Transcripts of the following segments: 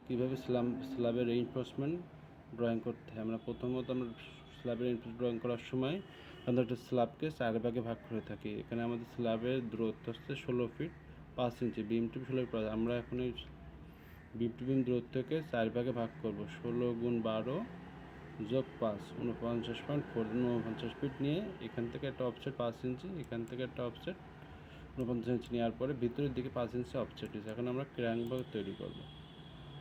কীভাবে স্ল্যাবের reinforcement drawing করতে হয়। আমরা প্রথমত আমরা স্ল্যাবের রিইনফোর্সমেন্ট ড্রয়িং করার সময় আমরা একটা স্ল্যাবকে 4 ভাগে ভাগ করে থাকি। এখানে আমাদের স্ল্যাবের দূরত্ব হচ্ছে 16 ফিট 5 ইঞ্চি, বিম টু 16 ফিট। আমরা এখন এই বিম টু বিম দূরত্বকে 4 ভাগে ভাগ করব। 16 গুণ 12 যোগ 5 49.4 49 ফিট নিয়ে এখান থেকে একটা অফসেট 5 ইঞ্চি, এখান থেকে একটা অফসেট 49 ইঞ্চি নেওয়ার পরে ভিতরের দিকে 5 ইঞ্চি অফসেট দিয়েছে। এখন আমরা ক্র্যাঙ্কবার তৈরি করব।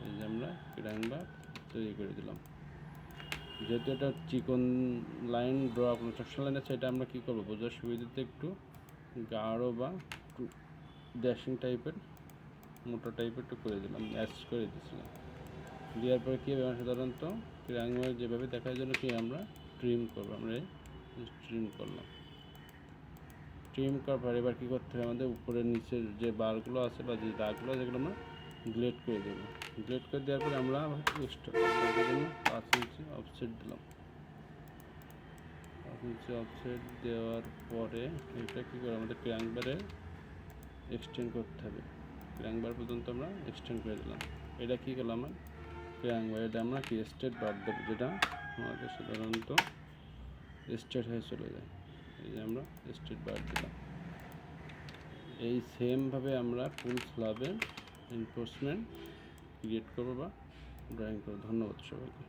এই যে আমরা ক্র্যাঙ্কবার তৈরি করে দিলাম। যেহেতু এটা চিকন লাইন ড্র কনস্ট্রাকশন লাইন আছে, এটা আমরা কী করবো বোঝার সুবিধাতে একটু গাঢ় বা একটু ড্যাশিং টাইপের মোটা টাইপের একটু করে দিলাম, ম্যাচ করে দিয়েছিলাম। দেওয়ার পরে কী হবে সাধারণত ক্র্যাঙ্কবার যেভাবে দেখার জন্য কি আমরা ট্রিম করবো। আমরা ট্রিম করলাম। ট্রিম করার পর এবার কী করতে হবে আমাদের উপরের নিচের যে বারগুলো আছে বা যে দাগগুলো যেগুলো আমরা গ্লেড করে দেবো। গ্লেড করে দেওয়ার পরে আমরা এক্সট্রা 5 ইঞ্চি অফসেট দিলাম। 5 ইঞ্চি অফসেট দেওয়ার পরে এটা কী করে আমাদের ক্র্যাঙ্কবারে এক্সটেন্ড করতে হবে। ক্র্যাঙ্কবার পর্যন্ত আমরা এক্সটেন্ড করে দিলাম। এটা কী করলাম আমার ক্র্যাঙ্কবার, এটা আমরা কি স্ট্রেট বার দেবো, যেটা আমাদের সাধারণত স্ট্রেট হয়ে চলে যায়। এই যে আমরা স্ট্রেট বার দিলাম। এই সেমভাবে আমরা ফুল স্ল্যাবে রিইনফোর্সমেন্ট ক্রিয়েট করবো বা ড্রয়িং করবো। ধন্যবাদ সবাইকে।